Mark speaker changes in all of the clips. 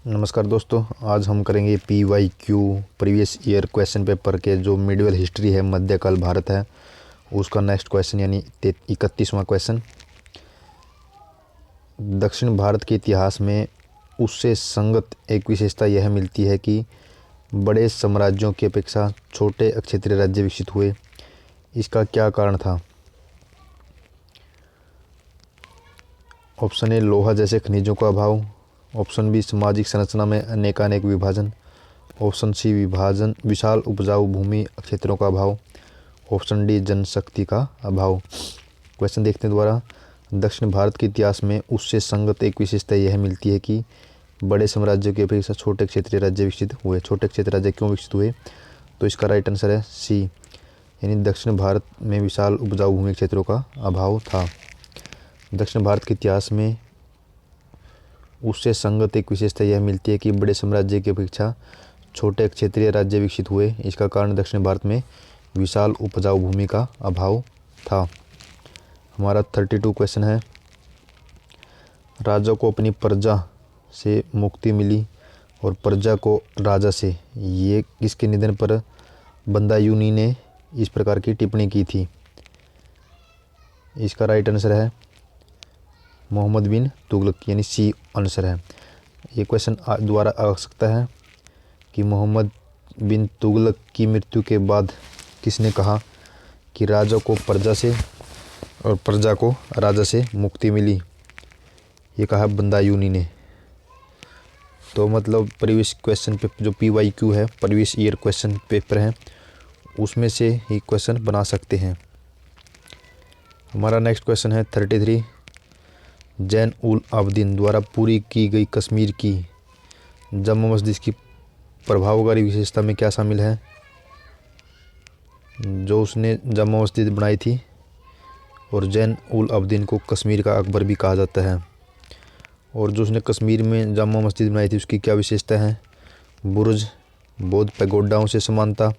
Speaker 1: नमस्कार दोस्तों, आज हम करेंगे PYQ previous year question paper के जो मिडिवल हिस्ट्री है, मध्यकाल भारत है, उसका नेक्स्ट क्वेश्चन यानी 31वां क्वेश्चन। दक्षिण भारत के इतिहास में उससे संगत एक विशेषता यह मिलती है कि बड़े साम्राज्यों की अपेक्षा छोटे क्षेत्रीय राज्य विकसित हुए। इसका क्या कारण था? ऑप्शन ए लोहा जैसे खनिजों का अभाव, ऑप्शन बी सामाजिक संरचना में अनेकानेक विभाजन, ऑप्शन सी विशाल उपजाऊ भूमि क्षेत्रों का अभाव, ऑप्शन डी जनशक्ति का अभाव। क्वेश्चन देखते हैं दोबारा। दक्षिण भारत के इतिहास में उससे संगत एक विशेषता यह मिलती है कि बड़े साम्राज्यों की अपेक्षा छोटे क्षेत्रीय राज्य विकसित हुए। छोटे क्षेत्रीय राज्य क्यों विकसित हुए? तो इसका राइट आंसर है सी, यानी दक्षिण भारत में विशाल उपजाऊ भूमि क्षेत्रों का अभाव था। दक्षिण भारत के इतिहास में उससे संगत एक विशेषता यह मिलती है कि बड़े साम्राज्य की अपेक्षा छोटे क्षेत्रीय राज्य विकसित हुए। इसका कारण दक्षिण भारत में विशाल उपजाऊ भूमि का अभाव था। हमारा 32 क्वेश्चन है। राजा को अपनी प्रजा से मुक्ति मिली और प्रजा को राजा से, ये किसके निधन पर बदायूंनी ने इस प्रकार की टिप्पणी की थी? इसका राइट आंसर है मोहम्मद बिन तुगलक, यानी सी आंसर है। ये क्वेश्चन दोबारा आ सकता है कि मोहम्मद बिन तुगलक की मृत्यु के बाद किसने कहा कि राजा को प्रजा से और प्रजा को राजा से मुक्ति मिली? ये कहा बदायूंनी ने। तो मतलब प्रीवियस क्वेश्चन पेपर जो PYQ है, प्रीवियस ईयर क्वेश्चन पेपर है, उसमें से ही क्वेश्चन बना सकते हैं। हमारा नेक्स्ट क्वेश्चन है 33। जैन उल आबदीन द्वारा पूरी की गई कश्मीर की जामा मस्जिद की प्रभावकारी विशेषता में क्या शामिल है? जो उसने जामा मस्जिद बनाई थी, और जैन उल आबदीन को कश्मीर का अकबर भी कहा जाता है। और जो उसने कश्मीर में जामा मस्जिद बनाई थी उसकी क्या विशेषता है? बुर्ज, बौद्ध पैगोडाओं से समानता,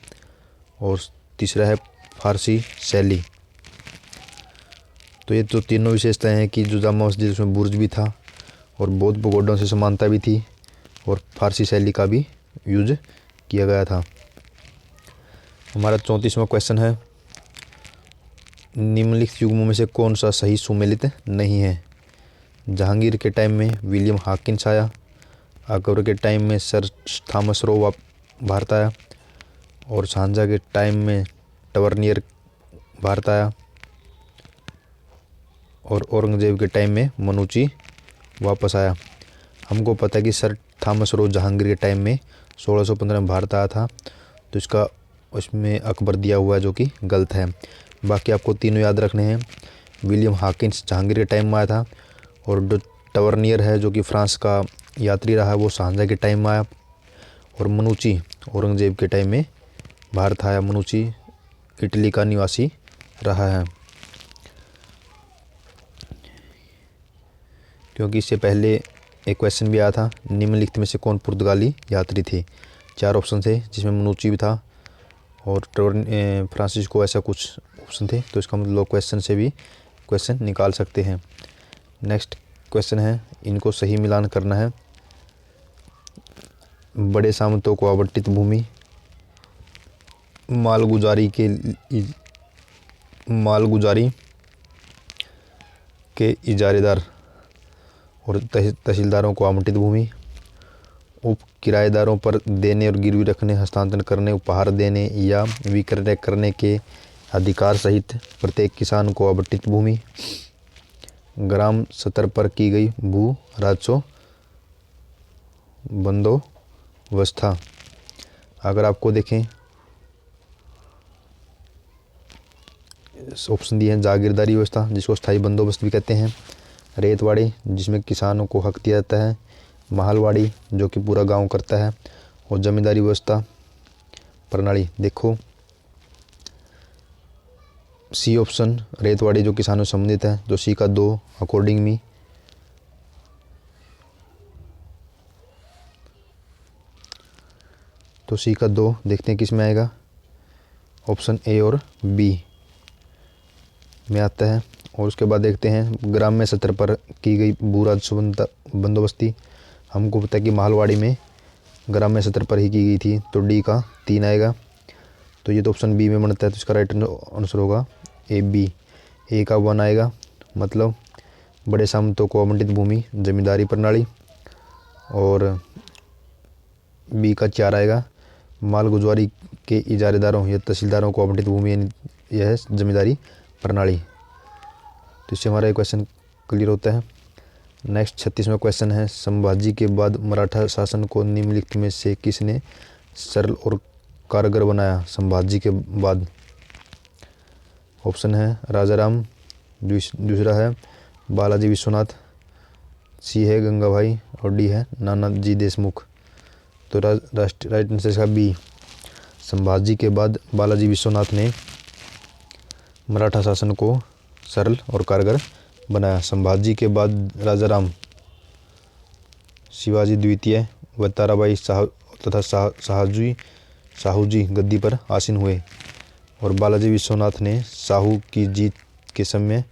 Speaker 1: और तीसरा है फारसी शैली। तो ये तो तीनों विशेषताएं हैं कि जो जामा मस्जिद उसमें बुर्ज भी था और बौद्ध पैगोडाओं से समानता भी थी और फारसी शैली का भी यूज किया गया था। हमारा 34वां क्वेश्चन है। निम्नलिखित युग्मों में से कौन सा सही सुमेलित नहीं है? जहांगीर के टाइम में विलियम हॉकिंस आया, अकबर के टाइम में सर थॉमस रो भारत आया, और शाहजहां के टाइम में टवर्नियर भारत आया, और औरंगजेब के टाइम में मनुची वापस आया। हमको पता है कि सर थॉमस रो जहांगीर के टाइम में 1615 में भारत आया था, तो इसका उसमें अकबर दिया हुआ है जो कि गलत है। बाकी आपको तीनों याद रखने हैं। विलियम हॉकिंस जहांगीर के टाइम में आया था, और जो टवर्नियर है जो कि फ्रांस का यात्री रहा है वो शाहजहां के टाइम में आया, और मनुची औरंगजेब के टाइम में भारत आया। मनुची इटली का निवासी रहा है, क्योंकि इससे पहले एक क्वेश्चन भी आया था, निम्नलिखित में से कौन पुर्तगाली यात्री थे? 4 ऑप्शन थे जिसमें मनुची भी था और फ्रांसिस्को, ऐसा कुछ ऑप्शन थे। तो इसका मतलब क्वेश्चन से भी क्वेश्चन निकाल सकते हैं। नेक्स्ट क्वेश्चन है, इनको सही मिलान करना है। बड़े सामंतों को आवंटित भूमि, मालगुजारी के इजारेदार और तहसीलदारों को आवंटित भूमि, उप किराएदारों पर देने और गिरवी रखने, हस्तांतरण करने, उपहार देने या विक्रय करने के अधिकार सहित प्रत्येक किसान को आवंटित भूमि, ग्राम स्तर पर की गई भू राजस्व बंदोबस्ता। अगर आपको देखें ऑप्शन दिए हैं, जागीरदारी व्यवस्था जिसको स्थायी बंदोबस्त भी कहते हैं, रेतवाड़ी जिसमें किसानों को हक दिया जाता है, महलवाड़ी जो कि पूरा गांव करता है, और जमींदारी व्यवस्था प्रणाली। देखो सी ऑप्शन रेतवाड़ी जो किसानों से संबंधित है, जो सी का 2 अकॉर्डिंग मी। तो सी का 2 देखते हैं किस में आएगा। ऑप्शन ए और बी में आता है। और उसके बाद देखते हैं ग्राम्य स्तर पर की गई भू राजस्व बंदोबस्ती, हमको पता है कि मालवाड़ी में ग्राम्य स्तर पर ही की गई थी, तो डी का 3 आएगा। तो ये तो ऑप्शन बी में बनता है, तो इसका राइट आंसर होगा ए बी। ए का 1 आएगा, मतलब बड़े सामंतों को आवंटित भूमि जमींदारी प्रणाली। और बी का 4 आएगा, मालगुजारी के इजारेदारों या तहसीलदारों को आवंटित भूमि, यह है जमींदारी प्रणाली। तो इससे हमारा एक क्वेश्चन क्लियर होता है। नेक्स्ट 36वां क्वेश्चन है, संभाजी के बाद मराठा शासन को निम्नलिखित में से किसने सरल और कारगर बनाया? संभाजी के बाद ऑप्शन है राजाराम, दूसरा है बालाजी विश्वनाथ, सी है गंगाभाई और डी है नानाजी देशमुख। तो राइट आंसर इसका बी। संभाजी के बाद बालाजी विश्वनाथ ने मराठा शासन को सरल और कारगर बनाया। संभाजी के बाद राजाराम, शिवाजी द्वितीय व ताराबाई तथा साहूजी गद्दी पर आसीन हुए। और बालाजी विश्वनाथ ने साहू की जीत के समय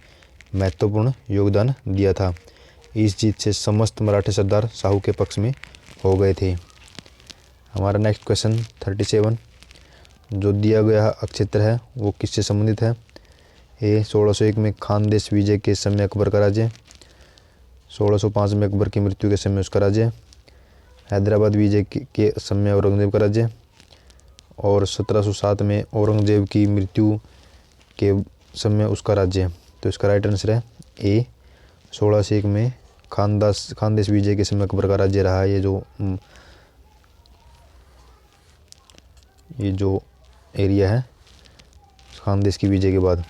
Speaker 1: महत्वपूर्ण योगदान दिया था। इस जीत से समस्त मराठे सरदार साहू के पक्ष में हो गए थे। हमारा नेक्स्ट क्वेश्चन 37, जो दिया गया अक्षेत्र है वो किससे संबंधित है? ए 1601 में खानदेश विजय के समय अकबर का राज्य, 1605 में अकबर की मृत्यु के समय उसका राज्य, हैदराबाद विजय के समय औरंगजेब का राज्य, और 1707 में औरंगजेब की मृत्यु के समय उसका राज्य। तो इसका राइट आंसर है ए 1601 में खानदेश विजय के समय अकबर का राज्य रहा है। ये जो एरिया है खानदेश की विजय के बाद।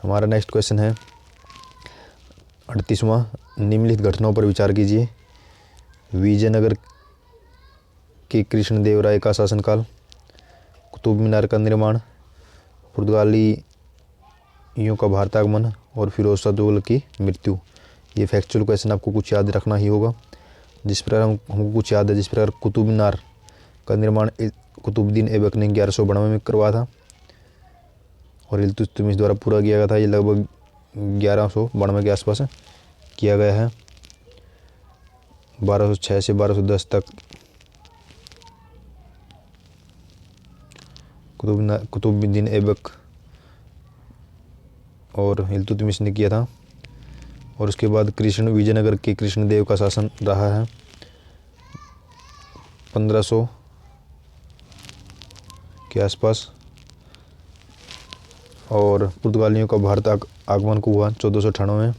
Speaker 1: हमारा नेक्स्ट क्वेश्चन है 38वां, निम्नलिखित घटनाओं पर विचार कीजिए। विजयनगर के कृष्णदेवराय का शासनकाल, कुतुब मीनार का निर्माण, पुर्तगालियों का भारत आगमन और फिरोज शाह तुगलक की मृत्यु। ये फैक्चुअल क्वेश्चन आपको कुछ याद रखना ही होगा। जिस प्रकार हमको कुछ याद है, जिस प्रकार कुतुब मीनार का निर्माण कुतुबुद्दीन ऐबक ने 1192 में करवाया था और इल्तुतमिश द्वारा पूरा किया गया था। ये लगभग 1192 के आसपास किया गया है। 1206 से 1210 तक कुतुबुद्दीन ऐबक और इल्तुतमिश ने किया था। और उसके बाद विजयनगर के कृष्णदेव का शासन रहा है 1500 के आसपास। और पुर्तगालियों का भारत आगमन को हुआ 1498 में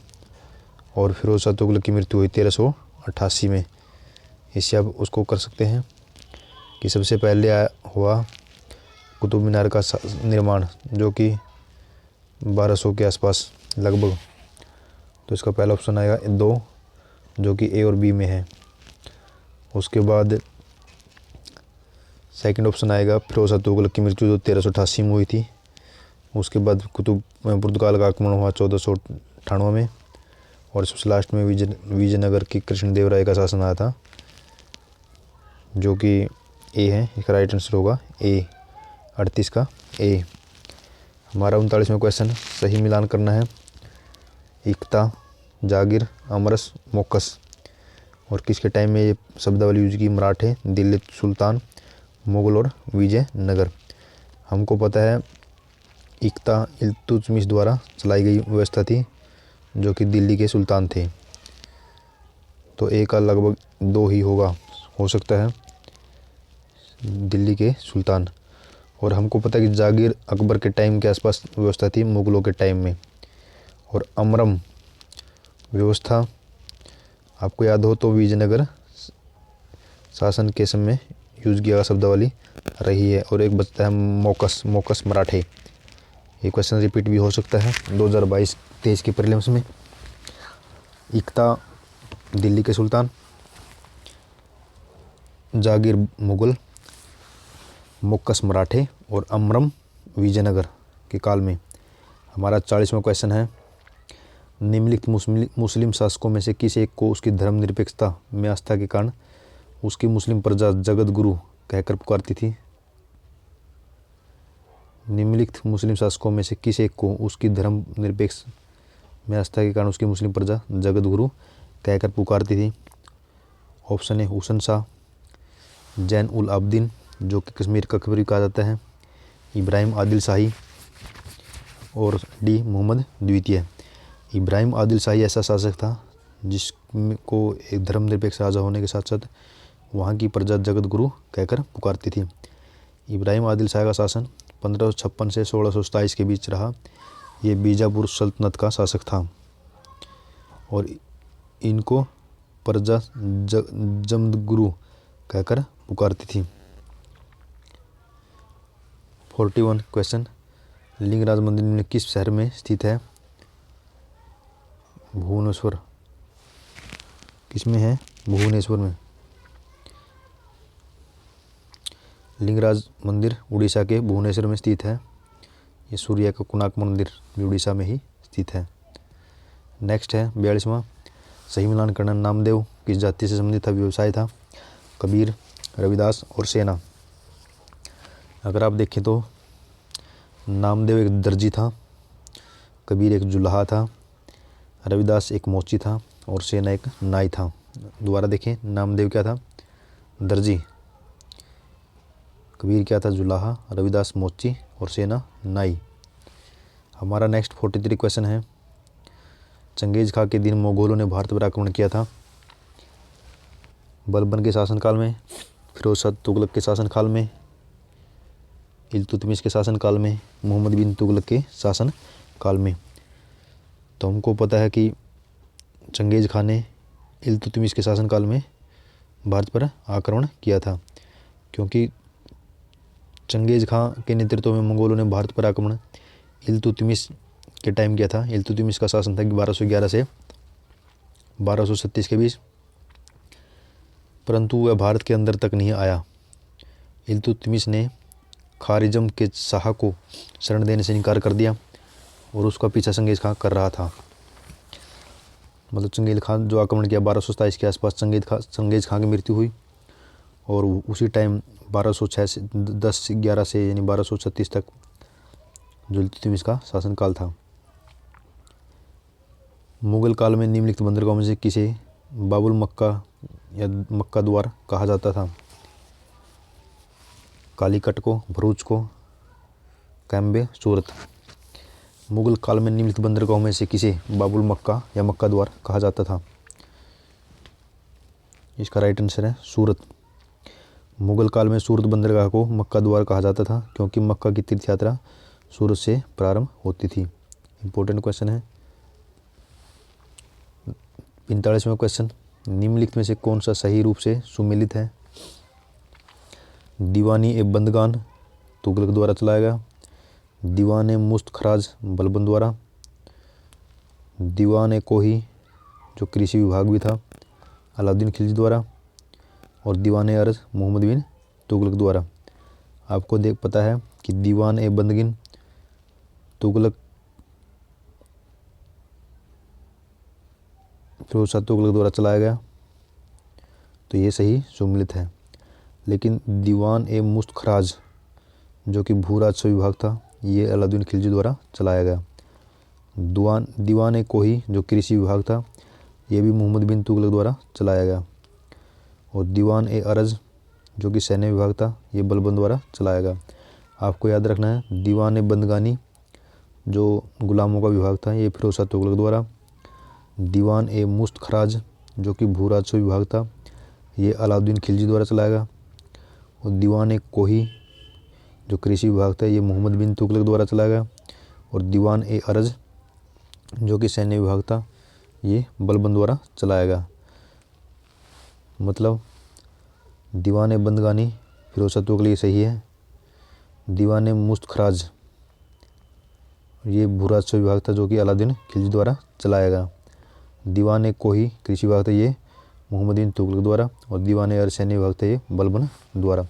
Speaker 1: और फिरोज शाह तुगलक की मृत्यु हुई 1388 में। इससे आप उसको कर सकते हैं कि सबसे पहले हुआ कुतुब मीनार का निर्माण, जो कि 1200 के आसपास लगभग। तो इसका पहला ऑप्शन आएगा 2, जो कि ए और बी में है। उसके बाद सेकंड ऑप्शन आएगा फिरोज शाह तुगलक की मृत्यु जो 1388 में हुई थी। उसके बाद पुर्तगाल का आक्रमण हुआ 1498 में। और सबसे लास्ट में विजयनगर के कृष्णदेवराय का शासन आया था, जो कि ए है। इसका राइट आंसर होगा ए, 38 का ए। हमारा 39वां क्वेश्चन, सही मिलान करना है। एकता, जागीर, अमरस, मोकस और किसके टाइम में ये शब्दावली यूज की? मराठे, दिल्ली सुल्तान, मुगल और विजयनगर। हमको पता है एकता इल्तुतमिश द्वारा चलाई गई व्यवस्था थी, जो कि दिल्ली के सुल्तान थे। तो ए का लगभग 2 ही हो सकता है, दिल्ली के सुल्तान। और हमको पता है कि जागीर अकबर के टाइम के आसपास व्यवस्था थी, मुगलों के टाइम में। और अमरम व्यवस्था आपको याद हो तो विजयनगर शासन के समय यूज किया शब्दावली रही है। और एक बचता है मोकस मराठे। ये क्वेश्चन रिपीट भी हो सकता है 2022-23 के प्रीलिम्स में। एकता दिल्ली के सुल्तान, जागीर मुगल, मोकस मराठे और अमरम विजयनगर के काल में। हमारा 40वां क्वेश्चन है, निम्नलिखित मुस्लिम शासकों में से किस एक को उसकी धर्मनिरपेक्षता में आस्था के कारण उसकी मुस्लिम प्रजा जगत गुरु कहकर पुकारती थी? निम्नलिखित मुस्लिम शासकों में से किस एक को उसकी धर्मनिरपेक्ष में आस्था के कारण उसकी मुस्लिम प्रजा जगत गुरु कहकर पुकारती थी? ऑप्शन ए हुसन शाह, जैन उल आबदीन जो कि कश्मीर का अकबर भी कहा जाता है, इब्राहिम आदिल शाही और डी मोहम्मद द्वितीय। इब्राहिम आदिल शाही ऐसा शासक था जिसको एक धर्मनिरपेक्ष राजा होने के साथ साथ वहाँ की प्रजा जगत गुरु कहकर पुकारती थी। इब्राहिम आदिल शाह का शासन 1556 से 1627 के बीच रहा। ये बीजापुर सल्तनत का शासक था और इनको प्रजा जमदगुरु कहकर पुकारती थी। 41 क्वेश्चन, लिंगराज मंदिर में किस शहर में स्थित है? भुवनेश्वर। किसमें है? भुवनेश्वर में। लिंगराज मंदिर उड़ीसा के भुवनेश्वर में स्थित है। ये सूर्य का कोणार्क मंदिर भी उड़ीसा में ही स्थित है। नेक्स्ट है 42वां, सही मिलान करना। नामदेव किस जाति से संबंधित था? व्यवसाय था। कबीर, रविदास और सेना। अगर आप देखें तो नामदेव एक दर्जी था, कबीर एक जुलाहा था, रविदास एक मोची था और सेना एक नाई था। दोबारा देखें, नामदेव क्या था? दर्जी। कबीर क्या था? जुलाहा, रविदास मोची और सेना नाई। हमारा नेक्स्ट 43 क्वेश्चन है, चंगेज खां के दिन मुगलों ने भारत पर आक्रमण किया था? बलबन के शासनकाल में, फिरोज शाह तुगलक के शासनकाल में, इल्तुतमिश के शासनकाल में, मोहम्मद बिन तुगलक के शासनकाल में। तो हमको पता है कि चंगेज खां ने इल्तुतमिश के शासनकाल में भारत पर आक्रमण किया था, क्योंकि चंगेज खां के नेतृत्व में मंगोलों ने भारत पर आक्रमण इल्तुतमिश के टाइम किया था। इल्तुतमिश का शासन था 1211 से 1237 के बीच, परंतु वह भारत के अंदर तक नहीं आया। इल्तुतमिश ने खारिजम के शाह को शरण देने से इनकार कर दिया और उसका पीछा चंगेज खां कर रहा था। मतलब चंगेज खां जो आक्रमण किया 1227 के आसपास चंगेज खां की मृत्यु हुई और उसी टाइम 1206 से 10-11 से यानी 1236 तक जो इल्तुतमिश का शासनकाल था। मुगल काल में निम्नलिखित बंदरगाहों में से किसे बाबुल मक्का या मक्का द्वार कहा जाता था? कालीकट को, भरूच को, कैम्बे, सूरत। मुगल काल में निम्नलिखित बंदरगाहों में से किसे बाबुल मक्का या मक्का द्वार कहा जाता था? इसका राइट आंसर है सूरत। मुगल काल में सूरत बंदरगाह को मक्का द्वार कहा जाता था, क्योंकि मक्का की तीर्थ यात्रा सूरत से प्रारंभ होती थी। इंपॉर्टेंट क्वेश्चन है। 45वां क्वेश्चन, निम्नलिखित में से कौन सा सही रूप से सुमेलित है? दीवानी ए बंदगान तुगलक द्वारा चलाया गया, दीवान ए मुस्त खराज बलबन द्वारा, दीवान ए कोही जो कृषि विभाग भी था अलाउद्दीन खिलजी द्वारा, और दीवान ए अर्ज मोहम्मद बिन तुगलक द्वारा। आपको पता है कि दीवान ए बंदगिन तुगलक फिरोज शाह तुगलक द्वारा चलाया गया, तो ये सही सुमेलित है। लेकिन दीवान ए मुस्त खराज जो कि भू राजस्व विभाग था, ये अलाउद्दीन खिलजी द्वारा चलाया गया। दीवान ए कोही जो कृषि विभाग था, ये भी मोहम्मद बिन तुगलक द्वारा चलाया गया। और दीवान ए अरज जो कि सैन्य विभाग था, ये बलबन द्वारा चलाया गया। आपको याद रखना है, दीवान ए बंदगानी जो गुलामों का विभाग था, ये फिरोज शाह तुगलक द्वारा। दीवान ए मुस्त खराज जो कि भू राजस्व विभाग था, ये अलाउद्दीन खिलजी द्वारा चलाया गया। और दीवान ए कोही जो कृषि विभाग था, ये मोहम्मद बिन तुगलक द्वारा चलाया गया। और दीवान ए अरज जो कि सैन्य विभाग था, ये बलबन द्वारा चलाया गया। मतलब दीवान ए बंदगानी फिरोज शाह तुगलक ये सही है। दीवान ए मुस्त खराज ये भू राजस्व विभाग था जो कि अलाउद्दीन खिलजी द्वारा चलाया गया। दीवान ए कोही कृषि विभाग था, ये मोहम्मद बिन तुगलक द्वारा। और दीवान ए अरज सैन्य विभाग था, ये बलबन द्वारा।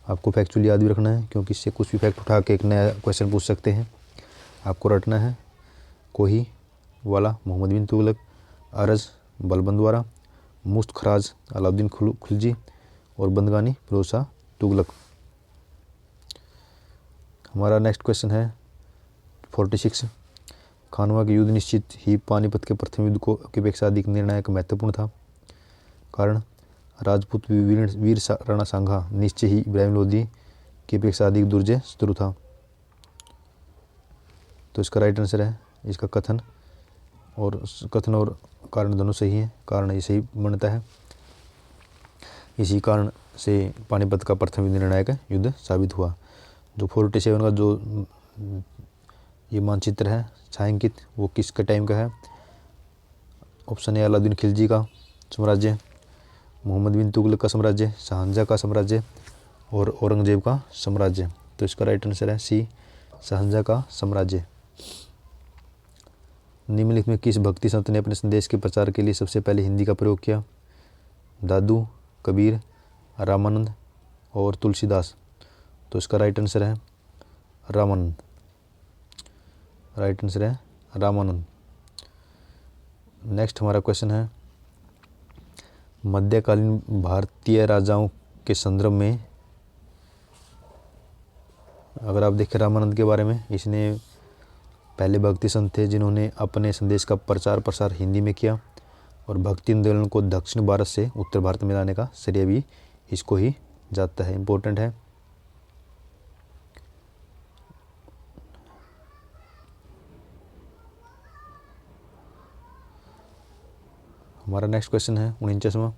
Speaker 1: आपको फैक्चुअली याद भी रखना है, क्योंकि इससे कुछ भी फैक्ट उठा के एक नया क्वेश्चन पूछ सकते हैं। आपको रटना है, कोही वाला मोहम्मद बिन तुगलक, अरज बलबन द्वारा, मुस्त खराज अलाउद्दीन खिलजी और बंदगानी फिरोज शाह तुगलक। हमारा नेक्स्ट क्वेश्चन है 46, खानवा के युद्ध निश्चित ही पानीपत के प्रथम युद्ध की अपेक्षा अधिक निर्णायक महत्वपूर्ण था। कारण राजपूत वीर वीर राणा सांघा निश्चय ही इब्राहिम लोदी की अपेक्षा अधिक दुर्जय शत्रु था। तो इसका राइट आंसर है इसका कथन और कारण दोनों सही है। कारण ये सही बनता है। इसी कारण से पानीपत का प्रथम निर्णायक युद्ध साबित हुआ। जो 47 का जो ये मानचित्र है छायांकित वो किसके टाइम का है? ऑप्शन ए अलाउद्दीन खिलजी का साम्राज्य, मोहम्मद बिन तुगलक का साम्राज्य, शाहजहाँ का साम्राज्य और औरंगजेब का साम्राज्य। तो इसका राइट आंसर है सी शाहजहाँ का साम्राज्य। निम्नलिखित में किस भक्ति संत ने अपने संदेश के प्रचार के लिए सबसे पहले हिंदी का प्रयोग किया? दादू, कबीर, रामानंद और तुलसीदास। तो इसका राइट आंसर है रामानंद। राइट आंसर है रामानंद। नेक्स्ट हमारा क्वेश्चन है मध्यकालीन भारतीय राजाओं के संदर्भ में। अगर आप देखें रामानंद के बारे में, इसने पहले भक्ति संत थे जिन्होंने अपने संदेश का प्रचार प्रसार हिंदी में किया और भक्ति आंदोलन को दक्षिण भारत से उत्तर भारत में लाने का श्रेय भी इसको ही जाता है। इम्पोर्टेंट है। हमारा नेक्स्ट क्वेश्चन है 49वां।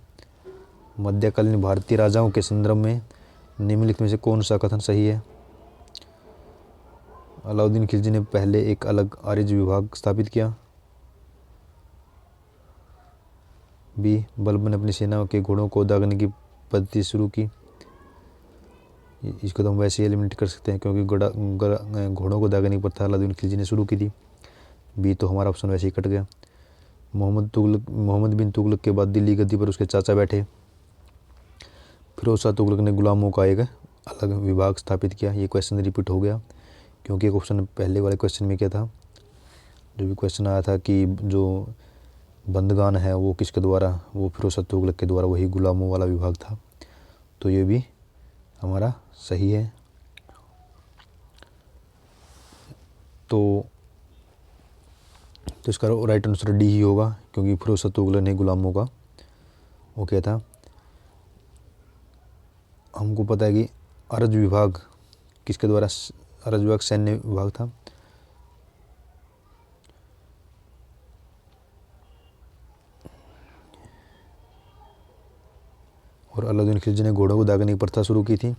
Speaker 1: मध्यकालीन भारतीय राजाओं के संदर्भ में निम्नलिखित में से कौन सा कथन सही है? अलाउद्दीन खिलजी ने पहले एक अलग आर्य विभाग स्थापित किया। बी बलबन ने अपनी सेना के घोड़ों को दागने की पद्धति शुरू की। इसको तो हम वैसे ही एलिमिनेट कर सकते हैं क्योंकि घोड़ों को दागने की प्रथा अलाउद्दीन खिलजी ने शुरू की थी। बी तो हमारा ऑप्शन वैसे ही कट गया। मोहम्मद बिन तुगलक के बाद दिल्ली गद्दी पर उसके चाचा बैठे। फिरोज शाह तुगलक ने गुलामों का एक अलग विभाग स्थापित किया। ये क्वेश्चन रिपीट हो गया क्योंकि एक ऑप्शन पहले वाले क्वेश्चन में क्या था, जो भी क्वेश्चन आया था कि जो बंदगान है वो किसके द्वारा, वो फिरोज शाह तुगलक के द्वारा, वही गुलामों वाला विभाग था। तो ये भी हमारा सही है। तो इसका राइट आंसर डी ही होगा क्योंकि फिरोज शाह तुगलक ने गुलामों का वो क्या था। हमको पता है कि अरज विभाग किसके द्वारा, अरज विभाग सैन्य विभाग था। और अलाउद्दीन खिलजी ने घोड़ों को दागने की प्रथा शुरू की थी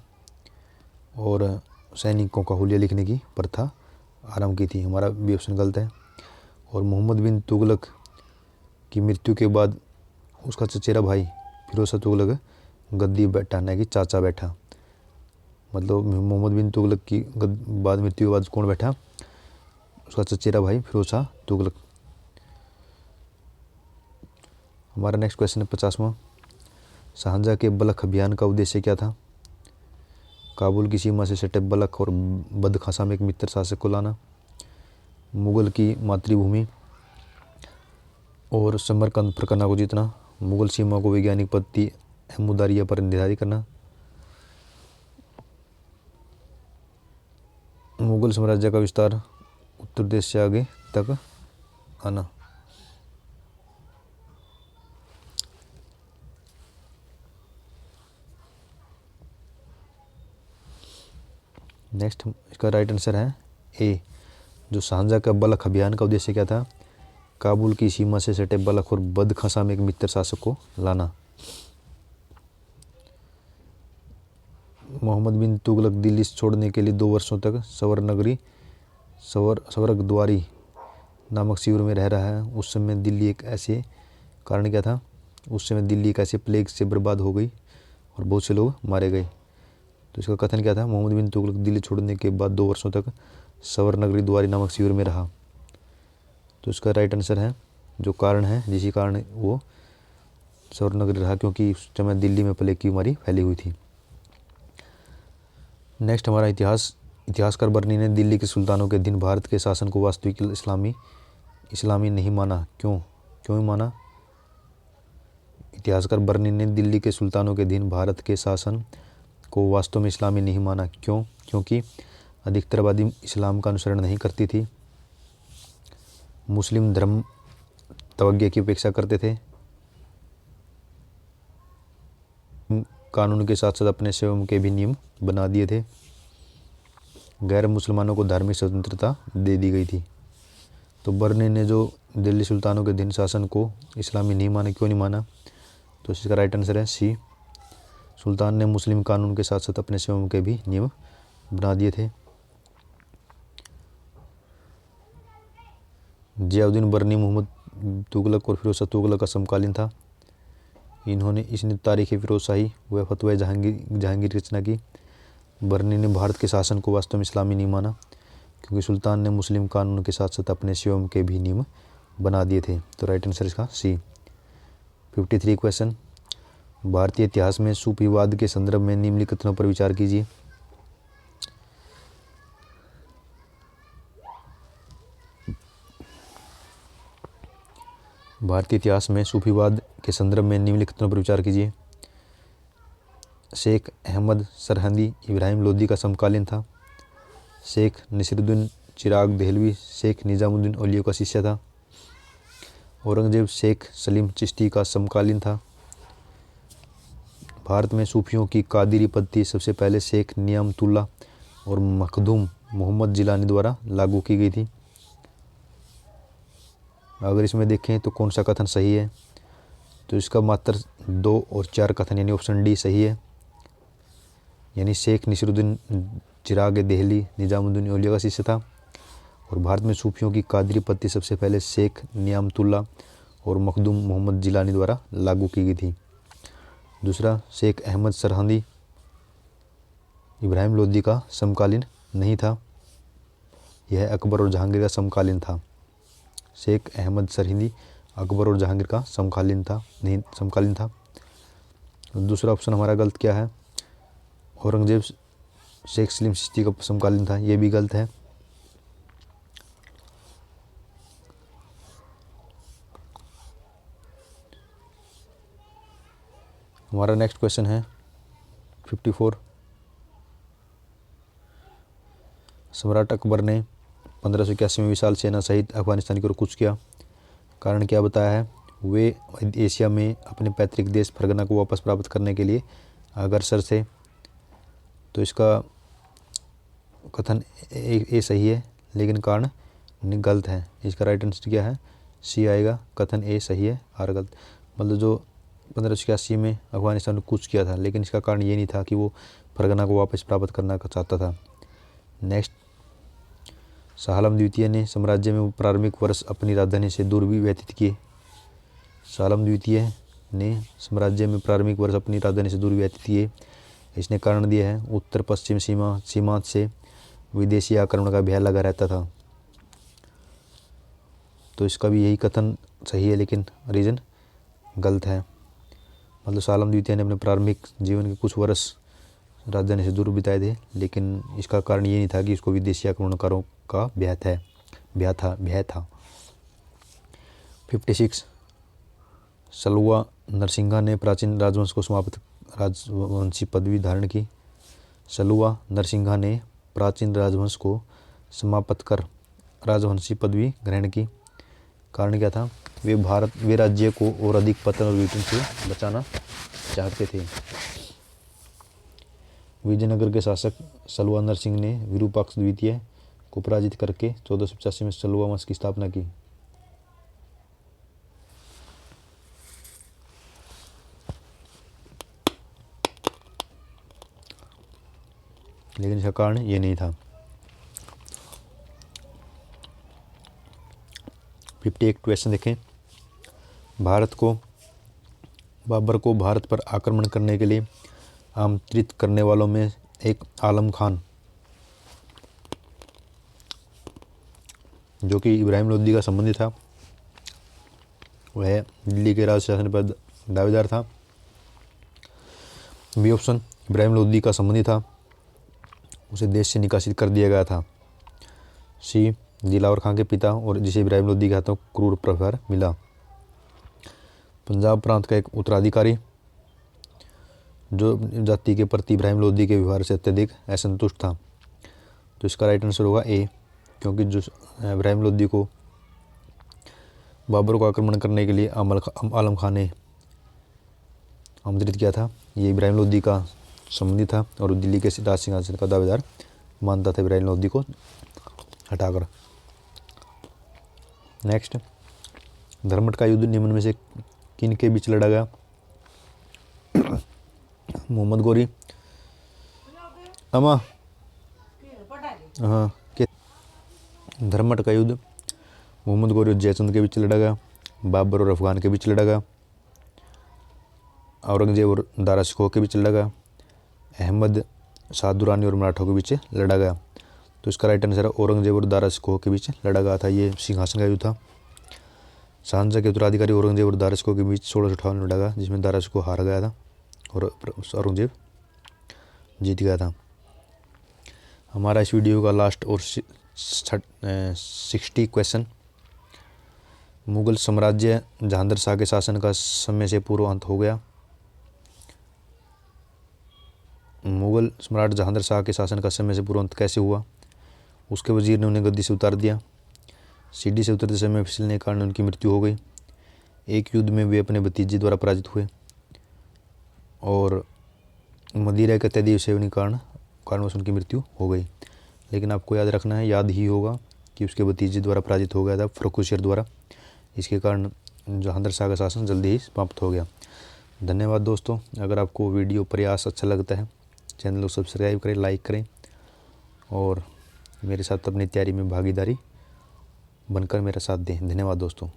Speaker 1: और सैनिकों का हुलिया लिखने की प्रथा आरंभ की थी। हमारा बी ऑप्शन गलत है। और मोहम्मद बिन तुगलक की मृत्यु के बाद उसका चचेरा भाई फिरोज शाह तुगलक गद्दी बैठा, ना कि चाचा बैठा। मतलब मोहम्मद बिन तुगलक की बाद मृत्यु के बाद कौन बैठा? उसका चचेरा भाई फिरोज शाह तुगलक। हमारा नेक्स्ट क्वेश्चन है 50वां। शाहजहाँ के बलख अभियान का उद्देश्य क्या था? काबुल की सीमा से सटे बलख और बदखासा में एक मित्र शासक को लाना, मुगल की मातृभूमि और समरकंद फरगना को जीतना, मुगल सीमा को वैज्ञानिक पद्धति मुदारिया पर निर्धारित करना, मुगल साम्राज्य का विस्तार, उत्तर देश से आगे तक आना। नेक्स्ट इसका राइट आंसर है ए। जो शाहजहाँ का बलख अभियान का उद्देश्य क्या था? काबुल की सीमा से सटे बलख और बदखासा में एक मित्र शासक को लाना। मोहम्मद बिन तुगलक दिल्ली छोड़ने के लिए 2 वर्षों तक सवरगद्वारी नामक शिविर में रह रहा है। उस समय दिल्ली एक ऐसे कारण क्या था? उस समय दिल्ली एक ऐसे प्लेग से बर्बाद हो गई और बहुत से लोग मारे गए। तो इसका कथन क्या था? मोहम्मद बिन तुगलक दिल्ली छोड़ने के बाद 2 वर्षों तक सवरनगरी द्वारी नामक शिविर में रहा। तो इसका राइट आंसर है जो कारण है, जिसी कारण वो सवरनगरी रहा, क्योंकि उस समय दिल्ली में प्लेग की बीमारी फैली हुई थी। नेक्स्ट हमारा इतिहासकार बर्नी ने दिल्ली के सुल्तानों के अधीन भारत के शासन को वास्तविक इस्लामी नहीं माना। क्यों माना? इतिहासकार बर्नी ने दिल्ली के सुल्तानों के अधीन भारत के शासन को वास्तव में इस्लामी नहीं माना। क्योंकि अधिकतर आबादी इस्लाम का अनुसरण नहीं करती थी, मुस्लिम धर्म तवज्ञ की उपेक्षा करते थे, कानून के साथ साथ अपने स्वयं के भी नियम बना दिए थे। गैर मुसलमानों को धार्मिक स्वतंत्रता दे दी गई थी। तो बर्नी ने जो दिल्ली सुल्तानों के अधीन शासन को इस्लामी नहीं माना, क्यों नहीं माना? तो इसका राइट आंसर है सी, सुल्तान ने मुस्लिम कानून के साथ साथ अपने स्वयं के भी नियम बना दिए थे। जियाउद्दीन बर्नी मोहम्मद तुगलक और फिरोज शाह तुगलक का समकालीन था। इसने तारीख़ फिरोजशाही व फतवा जहांगीर की रचना की। बर्नी ने भारत के शासन को वास्तव में इस्लामी नहीं माना, क्योंकि सुल्तान ने मुस्लिम कानून के साथ साथ अपने स्वयं के भी नियम बना दिए थे। तो राइट आंसर इसका सी। 53 क्वेश्चन, भारतीय इतिहास में सूफीवाद के संदर्भ में निम्नलिखित कथनों पर विचार कीजिए। भारतीय इतिहास में सूफीवाद के संदर्भ में निम्नलिखित कथनों पर विचार कीजिए। शेख अहमद सरहिंदी इब्राहिम लोदी का समकालीन था। शेख नसीरुद्दीन चिराग देहलवी शेख निजामुद्दीन औलिया का शिष्य था। औरंगजेब शेख सलीम चिश्ती का समकालीन था। भारत में सूफियों की कादिरी पद्धति सबसे पहले शेख नियामतुल्लाह और मखदूम मोहम्मद जिलानी द्वारा लागू की गई थी। अगर इसमें देखें तो कौन सा कथन सही है, तो इसका मात्र 2 और 4 कथन यानी ऑप्शन डी सही है। यानी शेख नसीरुद्दीन चिराग देहली निजामुद्दीन औलिया का शिष्य था, और भारत में सूफियों की कादरी पद्धति सबसे पहले शेख नियामतुल्लाह और मखदूम मोहम्मद जिलानी द्वारा लागू की गई थी। दूसरा, शेख अहमद सरहिंदी इब्राहिम लोदी का समकालीन नहीं था, यह अकबर और जहांगीर का समकालीन था। शेख अहमद सरहिंदी अकबर और जहांगीर का समकालीन था। दूसरा ऑप्शन हमारा गलत क्या है, औरंगजेब शेख सलीम चिश्ती का समकालीन था, ये भी गलत है। हमारा नेक्स्ट क्वेश्चन है 54। सम्राट अकबर ने 1581 में विशाल सेना सहित अफगानिस्तान की ओर कूच किया। कारण क्या बताया है? वे एशिया में अपने पैतृक देश फरगना को वापस प्राप्त करने के लिए अग्रसर थे। तो इसका कथन ए सही है, लेकिन कारण गलत है। इसका राइट आंसर क्या है? सी आएगा। कथन ए सही है, आर गलत। मतलब जो 1581 में अफगानिस्तान में कूच किया था, लेकिन इसका कारण ये नहीं था कि वो फरगना को वापस प्राप्त करना चाहता था। नेक्स्ट, शाह आलम द्वितीय ने साम्राज्य में प्रारंभिक वर्ष अपनी राजधानी से दूर भी व्यतीत किए। शाह आलम द्वितीय ने साम्राज्य में प्रारंभिक वर्ष अपनी राजधानी से दूर व्यतीत किए। इसने कारण दिया है उत्तर पश्चिम सीमांत से विदेशी आक्रमण का भय लगा रहता था। तो इसका भी यही कथन सही है, लेकिन रीज़न गलत है। मतलब शाह आलम द्वितीय ने अपने प्रारंभिक जीवन के कुछ वर्ष राजधानी से दूर बिताए थे, लेकिन इसका कारण ये नहीं था कि इसको विदेशी आक्रमणकारों का भय था। 56, सलुवा नरसिंघा ने प्राचीन राजवंश को समाप्त राजवंशी पदवी धारण की। सलुवा नरसिंघा ने प्राचीन राजवंश को समाप्त कर राजवंशी पदवी ग्रहण की। कारण क्या था? वे राज्य को और अधिक पतन और विघटन से बचाना चाहते थे। विजयनगर के शासक सलुवा नरसिंह ने विरूपाक्ष द्वितीय को पराजित करके 1485 में सलुवा वंश की स्थापना की। लेकिन इसका कारण ये नहीं था। 58 क्वेश्चन देखें। बाबर को भारत पर आक्रमण करने के लिए आमंत्रित करने वालों में एक आलम खान, जो कि इब्राहिम लोदी का संबंधी था, वह दिल्ली के राज शासन पर दावेदार था। बी ऑप्शन, इब्राहिम लोदी का संबंधी था, उसे देश से निकासित कर दिया गया था। सी, दिलावर खां के पिता और जिसे इब्राहिम लोदी के हाथों क्रूर प्रहार मिला। पंजाब प्रांत का एक उत्तराधिकारी जो जाति के प्रति इब्राहिम लोदी के व्यवहार से अत्यधिक असंतुष्ट था। तो इसका राइट आंसर होगा ए, क्योंकि जो इब्राहिम लोदी को बाबर को आक्रमण करने के लिए आलम खान ने आमंत्रित किया था। ये इब्राहिम लोदी का संबंधी था और दिल्ली के राज सिंहासन का दावेदार मानता था इब्राहिम लोदी को हटाकर। नेक्स्ट, धर्मट का युद्ध निम्न में से किन के बीच लड़ा गया? मोहम्मद गोरी, अमा हाँ के धर्मट का युद्ध मोहम्मद गोरी और जयचंद के बीच लड़ा गया। बाबर और अफगान के बीच लड़ा गया। औरंगजेब और दारा शिकोह के बीच लड़ा गया। अहमद शाह दुरानी और मराठों के बीच लड़ा गया। तो इसका राइट आंसर है औरंगजेब और दारा शिकोह के बीच लड़ा गया था। ये सिंहासन का युद्ध था। शाहजहाँ के उत्तराधिकारी औरंगजेब और दारा शिकोह के बीच 1658 में लड़ा गया, जिसमें दारा शिकोह हार गया था और औरंगजेब जीत गया था। हमारा इस वीडियो का लास्ट और 60 क्वेश्चन, मुगल साम्राज्य जहांगीर शाह के शासन का समय से पूर्व अंत हो गया। मुगल सम्राट जहांगीर शाह के शासन का समय से पूर्व अंत कैसे हुआ? उसके वजीर ने उन्हें गद्दी से उतार दिया। सीढ़ी से उतरते समय फिसलने के कारण उनकी मृत्यु हो गई। एक युद्ध में वे अपने भतीजे द्वारा पराजित हुए और मदिरा के तैदीब सेवन के कारणवश उनकी मृत्यु हो गई। लेकिन आपको याद रखना है, याद ही होगा कि उसके भतीजे द्वारा पराजित हो गया था फर्रुखशेर द्वारा। इसके कारण जहांगीर शाह का शासन जल्दी ही समाप्त हो गया। धन्यवाद दोस्तों। अगर आपको वीडियो प्रयास अच्छा लगता है, चैनल को सब्सक्राइब करें, लाइक करें और मेरे साथ अपनी तैयारी में भागीदारी बनकर मेरा साथ दें। धन्यवाद दोस्तों।